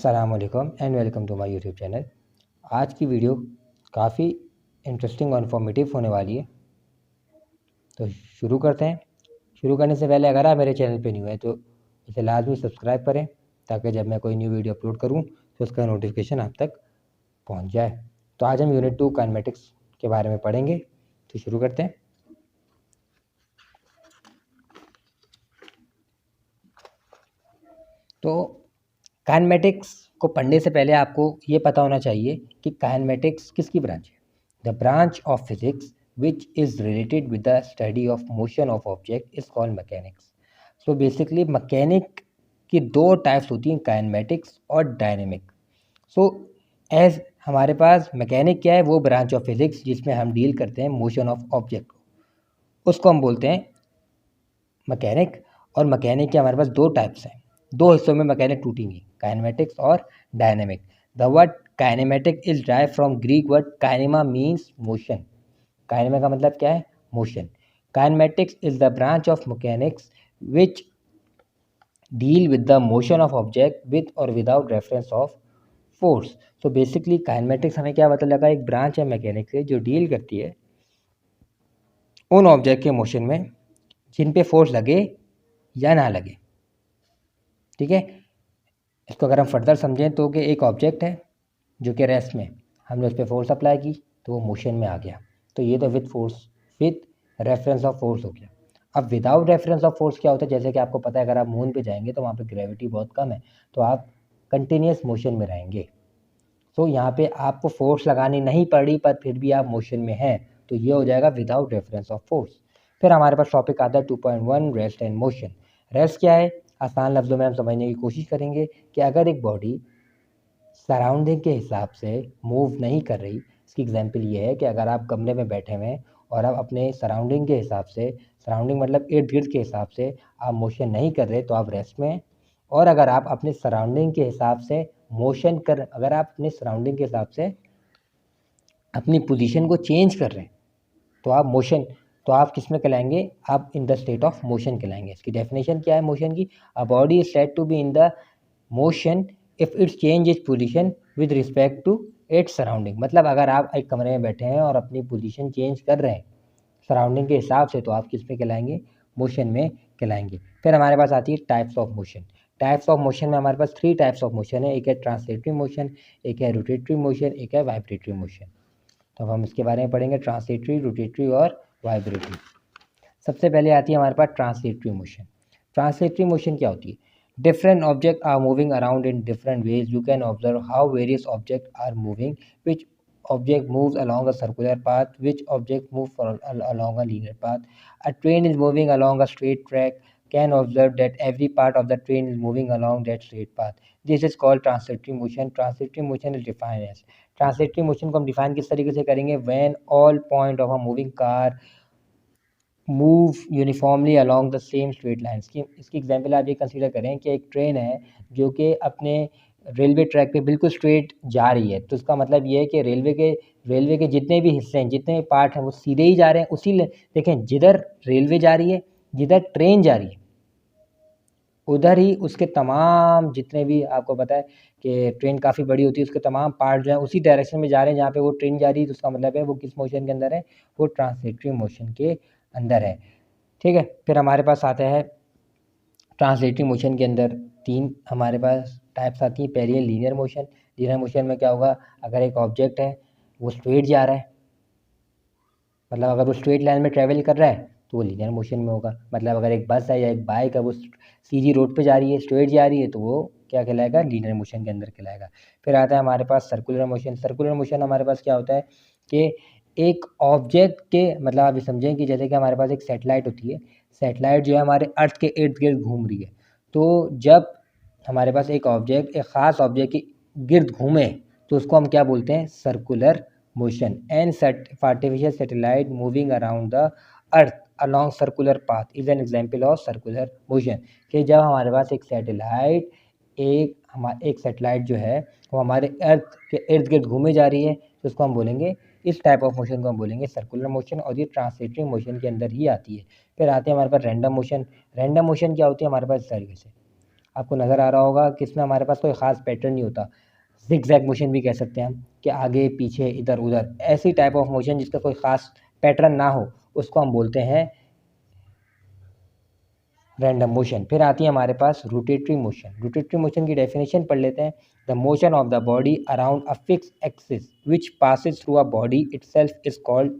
अस्सलाम वालेकुम and welcome to my YouTube channel. आज की वीडियो काफ़ी इंटरेस्टिंग और इन्फॉर्मेटिव होने वाली है, तो शुरू करते हैं। शुरू करने से पहले अगर आप मेरे चैनल पे न्यू है तो इसे लाजमी सब्सक्राइब करें, ताकि जब मैं कोई न्यू वीडियो अपलोड करूं तो उसका नोटिफिकेशन आप तक पहुंच जाए। तो आज हम यूनिट 2 काइनेमेटिक्स के बारे में पढ़ेंगे, तो शुरू करते हैं। तो काइनेमेटिक्स को पढ़ने से पहले आपको ये पता होना चाहिए कि काइनेमेटिक्स किसकी ब्रांच है। The branch of physics which is related with the study of motion of object is called mechanics. So basically mechanic की दो टाइप्स होती हैं, काइनेमेटिक्स और डायनेमिक। सो एज हमारे पास मैकेनिक क्या है, वो ब्रांच ऑफ फिजिक्स जिसमें हम डील करते हैं मोशन ऑफ ऑब्जेक्ट को, उसको हम बोलते हैं मैकेनिक। और मैकेनिक के हमारे पास दो टाइप्स हैं, दो हिस्सों में मैकेनिक टूटेंगी, काइनेमेटिक्स और dynamic. The word kinematic is drive from Greek word kinema means motion. Kinema का मतलब क्या है? Motion. Kinematics is the branch of mechanics which deal with the motion of object with और without reference of force. So basically kinematics हमें क्या पता लगा, एक ब्रांच है मैकेनिक्स से जो डील करती है उन ऑब्जेक्ट के मोशन में जिन पे फोर्स लगे या ना लगे। ठीक है, इसको अगर हम फर्दर समझें तो कि एक ऑब्जेक्ट है जो कि रेस्ट में, हमने उस पर फोर्स अप्लाई की तो वो मोशन में आ गया, तो ये तो with force, with reference of force हो गया। अब विदाउट रेफरेंस ऑफ फोर्स क्या होता है? जैसे कि आपको पता है, अगर आप मून पे जाएंगे तो वहाँ पे ग्रेविटी बहुत कम है, तो आप कंटिन्यूस मोशन में रहेंगे। तो यहाँ पे आपको फोर्स लगानी नहीं पड़ी, पर फिर भी आप मोशन में हैं, तो ये हो जाएगा विदाउट रेफरेंस ऑफ फोर्स। फिर हमारे पास टॉपिक आता है 2.1 रेस्ट एंड मोशन। रेस्ट क्या है? आसान लफ्ज़ों में हम समझने की कोशिश करेंगे कि अगर एक बॉडी सराउंडिंग के हिसाब से मूव नहीं कर रही, इसकी एग्जांपल ये है कि अगर आप कमरे में बैठे हुए हैं और आप अपने सराउंडिंग के हिसाब से, सराउंडिंग मतलब इर्द गिर्द के हिसाब से आप मोशन नहीं कर रहे, तो आप रेस्ट में हैं। और अगर आप अपने सराउंडिंग के हिसाब से अगर आप अपने सराउंडिंग के हिसाब से अपनी पोजीशन को चेंज कर रहे हैं तो आप मोशन, तो आप किस में कहलाएंगे? आप in the state of motion कहलाएंगे। इसकी डेफिनेशन क्या है मोशन की? A body is said to be in the motion if its change its position with respect to its surrounding. मतलब अगर आप एक कमरे में बैठे हैं और अपनी पोजीशन चेंज कर रहे हैं सराउंडिंग के हिसाब से, तो आप किस में कहलाएंगे? मोशन में कहलाएंगे। फिर हमारे पास आती है types of motion. Types of motion में हमारे पास 3 टाइप्स ऑफ मोशन है। एक है ट्रांसलेटरी मोशन, एक है रोटेटरी मोशन, एक है वाइब्रेटरी मोशन। तो अब हम इसके बारे में पढ़ेंगे, ट्रांसलेटरी, रोटेटरी और वाइब्रेटरी। सबसे पहले आती है हमारे पास ट्रांसलेटरी मोशन। ट्रांसलेटरी मोशन क्या होती है? Different object are moving around in different ways, you can observe how various object are moving, which object moves along a circular path, which object move along a linear path. A train is moving along a straight track, can observe that every part of the train is moving along that straight path. This is called translatory motion. Translatory motion is defined as, translatory motion को हम define किस तरीके से करेंगे? When all point of a moving car move uniformly along the same straight line. इसकी example आप ये consider करें कि एक ट्रेन है जो कि अपने रेलवे ट्रैक पे बिल्कुल स्ट्रेट जा रही है, तो इसका मतलब ये है कि रेलवे के जितने भी हिस्से हैं, जितने भी पार्ट हैं, वो सीधे ही जा रहे हैं। देखें, जिधर रेलवे जा रही है, जिधर ट्रेन जा रही है, उधर ही उसके तमाम जितने भी, आपको पता है कि ट्रेन काफ़ी बड़ी होती है, उसके तमाम पार्ट जो है उसी डायरेक्शन में जा रहे हैं जहाँ पे वो ट्रेन जा रही है, तो उसका मतलब है वो किस मोशन के अंदर है? वो ट्रांसलेटरी मोशन के अंदर है। ठीक है, फिर हमारे पास आता है ट्रांसलेटरी मोशन के अंदर 3 हमारे पास टाइप्स आती हैं। पहली है लीनियर मोशन। लीनियर मोशन में क्या होगा? अगर एक ऑब्जेक्ट है वो स्ट्रेट जा रहा है, मतलब अगर वो स्ट्रेट लाइन में ट्रैवल कर रहा है तो वो लीनियर मोशन में होगा। मतलब अगर एक बस है या एक बाइक है, वो सीधी रोड पे जा रही है, स्ट्रेट जा रही है, तो वो क्या कहलाएगा? लीनियर मोशन के अंदर कहलाएगा। फिर आता है हमारे पास सर्कुलर मोशन। सर्कुलर मोशन हमारे पास क्या होता है कि एक ऑब्जेक्ट के, मतलब आप ये समझें कि जैसे कि हमारे पास एक सैटेलाइट होती है, सैटेलाइट जो है हमारे अर्थ के इर्द गिर्द घूम रही है, तो जब हमारे पास एक ऑब्जेक्ट एक ख़ास ऑब्जेक्ट के गिर्द घूमे तो उसको हम क्या बोलते हैं? Circular motion. And artificial satellite moving around the earth along circular path is an example of circular motion. कि जब हमारे पास एक सैटेलाइट जो है वो हमारे अर्थ के इर्द गिर्द घूमे जा रही है, तो उसको हम बोलेंगे, इस टाइप ऑफ मोशन को हम बोलेंगे सर्कुलर मोशन, और ये ट्रांसलेटरी मोशन के अंदर ही आती है। फिर आते हैं हमारे पास रैंडम मोशन। रैंडम मोशन क्या होती है हमारे पास? इस तरीके से, आपको नज़र आ रहा होगा कि इसमें हमारे पास कोई ख़ास पैटर्न नहीं होता। ज़िगज़ैग मोशन भी कह सकते हैं हम कि आगे पीछे इधर उधर ऐसी टाइप ऑफ मोशन जिसका कोई ख़ास पैटर्न ना हो उसको हम बोलते हैं रैंडम मोशन। फिर आती है हमारे पास रोटेटरी मोशन। रोटेटरी मोशन की डेफिनेशन पढ़ लेते हैं। The motion of the body around a fix axis which passes through a body itself is called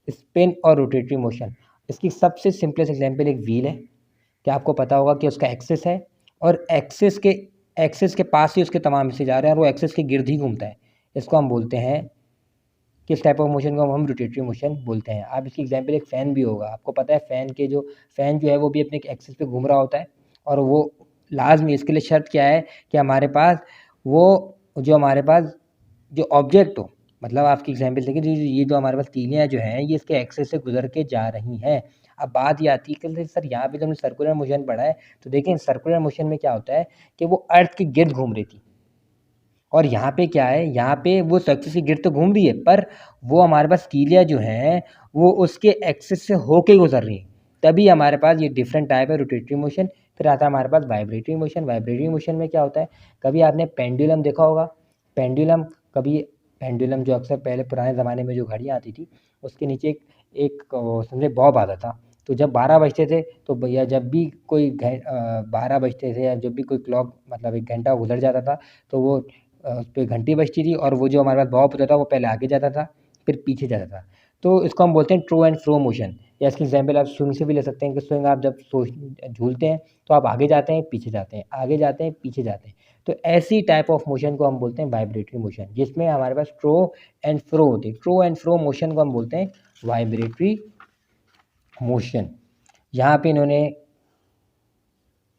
spin और रोटेटरी मोशन। इसकी सबसे सिंपलेस्ट एग्जांपल एक व्हील है कि आपको पता होगा कि उसका एक्सिस है और एक्सिस के पास ही उसके तमाम हिस्से जा रहे हैं और वो एक्सिस के गिर्द ही घूमता है। इसको हम बोलते हैं, किस टाइप ऑफ मोशन को हम रोटेटरी मोशन बोलते हैं। आप इसकी एग्जांपल एक फ़ैन भी होगा। आपको पता है फ़ैन जो है वो भी अपने एक एक्सिस पे घूम रहा होता है और वो लाज़मी, इसके लिए शर्त क्या है कि हमारे पास हमारे पास जो ऑब्जेक्ट हो, मतलब आपकी एग्जांपल देखिए, ये जो हमारे पास तीलियाँ जो हैं ये इसके एक्सिस से गुजर के जा रही हैं। अब बात ये आती है कि सर यहाँ पे तो हमने सर्कुलर मोशन पढ़ा है, तो देखें सर्कुलर मोशन में क्या होता है कि वो अर्थ के गिर्द घूम रही थी और यहाँ पे क्या है, यहाँ पे वो एक्सिस के गिर्द तो घूम रही है पर वो हमारे पास तीलियाँ जो हैं वो उसके एक्सिस से होके गुजर रही हैं, तभी हमारे पास ये डिफरेंट टाइप है रोटेटरी मोशन। फिर आता है हमारे पास वाइब्रेटरी मोशन। वाइब्रेटरी मोशन में क्या होता है, कभी आपने पेंडुलम देखा होगा। पेंडुलम कभी पेंडुलम जो अक्सर पहले पुराने ज़माने में जो घड़ियाँ आती थी उसके नीचे एक समझे बॉब आता था। तो जब 12 बजते थे तो भैया जब भी कोई 12 बजते थे या जब भी कोई क्लॉक मतलब एक घंटा गुजर जाता था तो वो उस पे घंटी बजती थी और वो जो हमारे पास बॉब होता था वो पहले आगे जाता था फिर पीछे जाता था। तो इसको हम बोलते हैं ट्रू एंड फ्रो मोशन। या इसकी एग्जांपल आप स्विंग से भी ले सकते हैं कि स्विंग आप जब झूलते हैं तो आप आगे जाते हैं पीछे जाते हैं, आगे जाते हैं पीछे जाते हैं। तो ऐसी टाइप ऑफ मोशन को हम बोलते हैं वाइब्रेटरी मोशन, जिसमें हमारे पास ट्रो एंड फ्रो होते हैं। ट्रो एंड फ्रो मोशन को हम बोलते हैं वाइब्रेटरी मोशन। यहाँ पे इन्होंने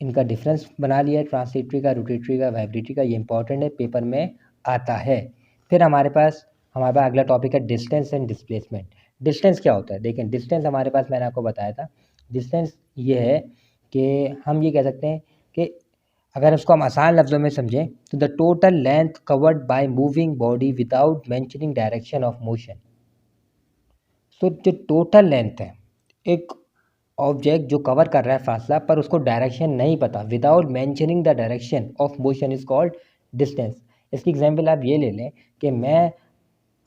इनका डिफरेंस बना लिया है, ट्रांसलेटरी का, रोटेटरी का, वाइब्रेटरी का। ये इंपॉर्टेंट है, पेपर में आता है। फिर हमारे पास अगला टॉपिक है डिस्टेंस एंड डिस्प्लेसमेंट। डिस्टेंस क्या होता है, देखें डिस्टेंस हमारे पास मैंने आपको बताया था। डिस्टेंस ये है कि हम ये कह सकते हैं कि अगर उसको हम आसान लफ्ज़ों में समझें तो the total length covered by moving body without mentioning direction of motion. तो जो टोटल लेंथ है एक ऑब्जेक्ट जो कवर कर रहा है फासला पर उसको डायरेक्शन नहीं पता, without mentioning the direction of motion is called distance. इसकी एग्जांपल आप ये ले लें कि मैं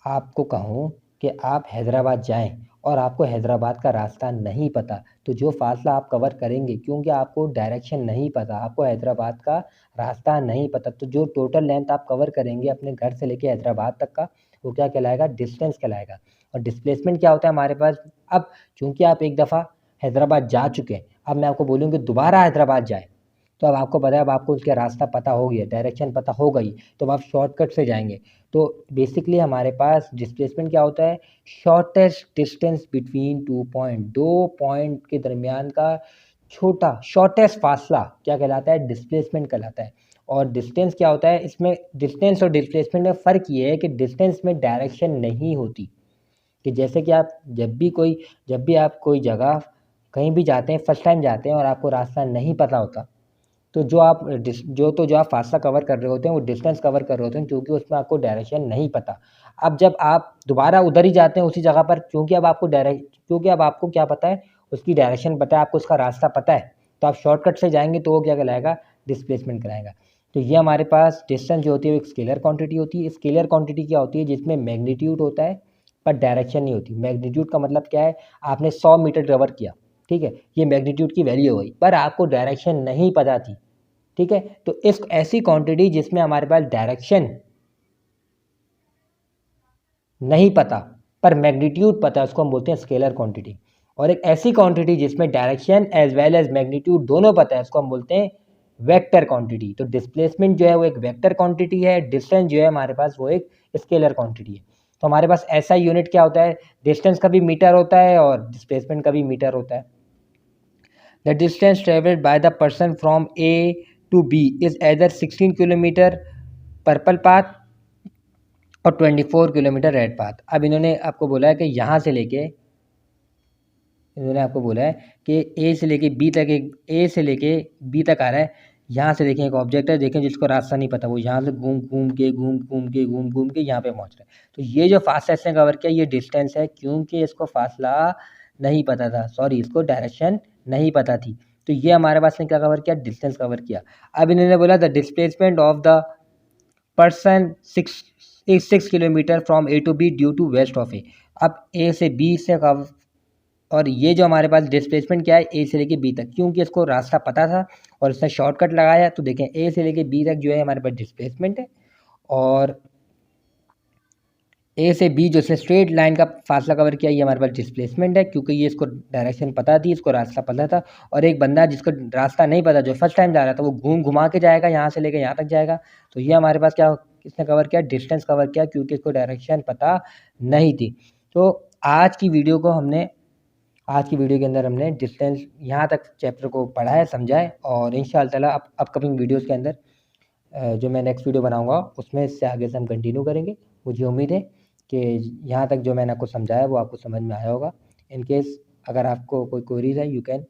आपको कहूँ कि आप हैदराबाद जाएं और आपको हैदराबाद का रास्ता नहीं पता, तो जो फासला आप कवर करेंगे क्योंकि आपको डायरेक्शन नहीं पता, आपको हैदराबाद का रास्ता नहीं पता, तो जो टोटल लेंथ आप कवर करेंगे अपने घर से लेके हैदराबाद तक का, वो क्या कहलाएगा, डिस्टेंस कहलाएगा। और डिस्प्लेसमेंट क्या होता है हमारे पास, अब चूँकि आप एक दफ़ा हैदराबाद जा चुके हैं, अब मैं आपको बोलूँ कि दोबारा हैदराबाद जाएँ, तो अब आपको पता है, अब आपको उसका रास्ता पता हो गया, डायरेक्शन पता हो गई, तो अब आप शॉर्टकट से जाएँगे। तो बेसिकली हमारे पास डिस्प्लेसमेंट क्या होता है, shortest distance between 2 point, 2 point के दरमियान का छोटा शॉर्टेस्ट फासला क्या कहलाता है, डिस्प्लेसमेंट कहलाता है। और डिस्टेंस क्या होता है, इसमें डिस्टेंस और डिस्प्लेसमेंट में फ़र्क ये है कि डिस्टेंस में डायरेक्शन नहीं होती, कि जैसे कि आप जब भी आप कोई जगह कहीं भी जाते हैं, फर्स्ट टाइम जाते हैं और आपको रास्ता नहीं पता होता, तो जो आप फासला कवर कर रहे होते हैं वो डिस्टेंस कवर कर रहे होते हैं, क्योंकि उसमें आपको डायरेक्शन नहीं पता। अब जब आप दोबारा उधर ही जाते हैं उसी जगह पर, क्योंकि अब आपको क्या पता है, उसकी डायरेक्शन पता है, आपको उसका रास्ता पता है, तो आप शॉर्टकट से जाएँगे तो वो क्या कहलाएगा, डिस्प्लेसमेंट कहलाएगा। तो ये हमारे पास डिस्टेंस जो होती है वो एक स्केलर क्वांटिटी होती है। स्केलर क्वांटिटी क्या होती है, जिसमें मैग्नीट्यूड होता है पर डायरेक्शन नहीं होती। मैग्नीट्यूड का मतलब क्या है, आपने 100 मीटर कवर किया, ठीक है, ये मैग्नीट्यूड की वैल्यू हो गई, पर आपको डायरेक्शन नहीं पता थी, ठीक है। तो इस ऐसी क्वांटिटी जिसमें हमारे पास डायरेक्शन नहीं पता पर मैग्नीट्यूड पता है, उसको हम बोलते हैं स्केलर क्वांटिटी। और एक ऐसी क्वांटिटी जिसमें direction as well as magnitude दोनों पता है, उसको हम बोलते हैं वेक्टर क्वांटिटी। तो डिस्प्लेसमेंट जो है वो एक वेक्टर क्वांटिटी है, डिस्टेंस जो है हमारे पास वो एक स्केलर क्वांटिटी है। तो हमारे पास ऐसा यूनिट क्या होता है, डिस्टेंस का भी मीटर होता है और डिस्प्लेसमेंट का भी मीटर होता है। The distance traveled by the person from A to B is either 16 kilometre purple path और 24 किलोमीटर रेड पाथ। अब इन्होंने आपको बोला है कि इन्होंने आपको बोला है कि ए से लेके बी तक आ रहा है। यहाँ से देखें एक ऑब्जेक्ट है, देखें जिसको रास्ता नहीं पता, वो यहाँ से घूम के यहाँ पे पहुँच रहा है। तो ये जो फासला इसने कवर किया ये डिस्टेंस है, क्योंकि इसको फासला नहीं पता था, इसको डायरेक्शन नहीं पता थी। तो ये हमारे पास ने क्या कवर किया, डिस्टेंस कवर किया। अब इन्होंने बोला the displacement of the person 6 kilometre from A to B due to west of A. अब ए से बी से कव और ये जो हमारे पास डिस्प्लेसमेंट क्या है, ए से लेके बी तक, क्योंकि इसको रास्ता पता था और इसने शॉर्टकट लगाया। तो देखें ए से लेके बी तक जो है हमारे पास डिस्प्लेसमेंट है, और ए से बी जो इसने स्ट्रेट लाइन का फासला कवर किया ये हमारे पास डिस्प्लेसमेंट है, क्योंकि ये इसको डायरेक्शन पता थी, इसको रास्ता पता था। और एक बंदा जिसको रास्ता नहीं पता, जो फर्स्ट टाइम जा रहा था, वो घुमा के जाएगा, यहाँ से लेकर यहाँ तक जाएगा। तो ये हमारे पास क्या इसने कवर किया, डिस्टेंस कवर किया, क्योंकि इसको डायरेक्शन पता नहीं थी। तो आज की वीडियो के अंदर हमने डिस्टेंस यहाँ तक चैप्टर को पढ़ा है, समझा है, और इंशाअल्लाह ताला अपकमिंग वीडियोज़ के अंदर जो मैं नेक्स्ट वीडियो बनाऊंगा उसमें इससे आगे से हम कंटिन्यू करेंगे। मुझे उम्मीद है कि यहाँ तक जो मैंने आपको समझाया वो आपको समझ में आया होगा। इन केस अगर आपको कोई क्वेरीज है, you can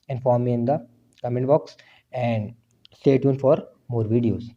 inform me in the comment box and stay tune for more videos.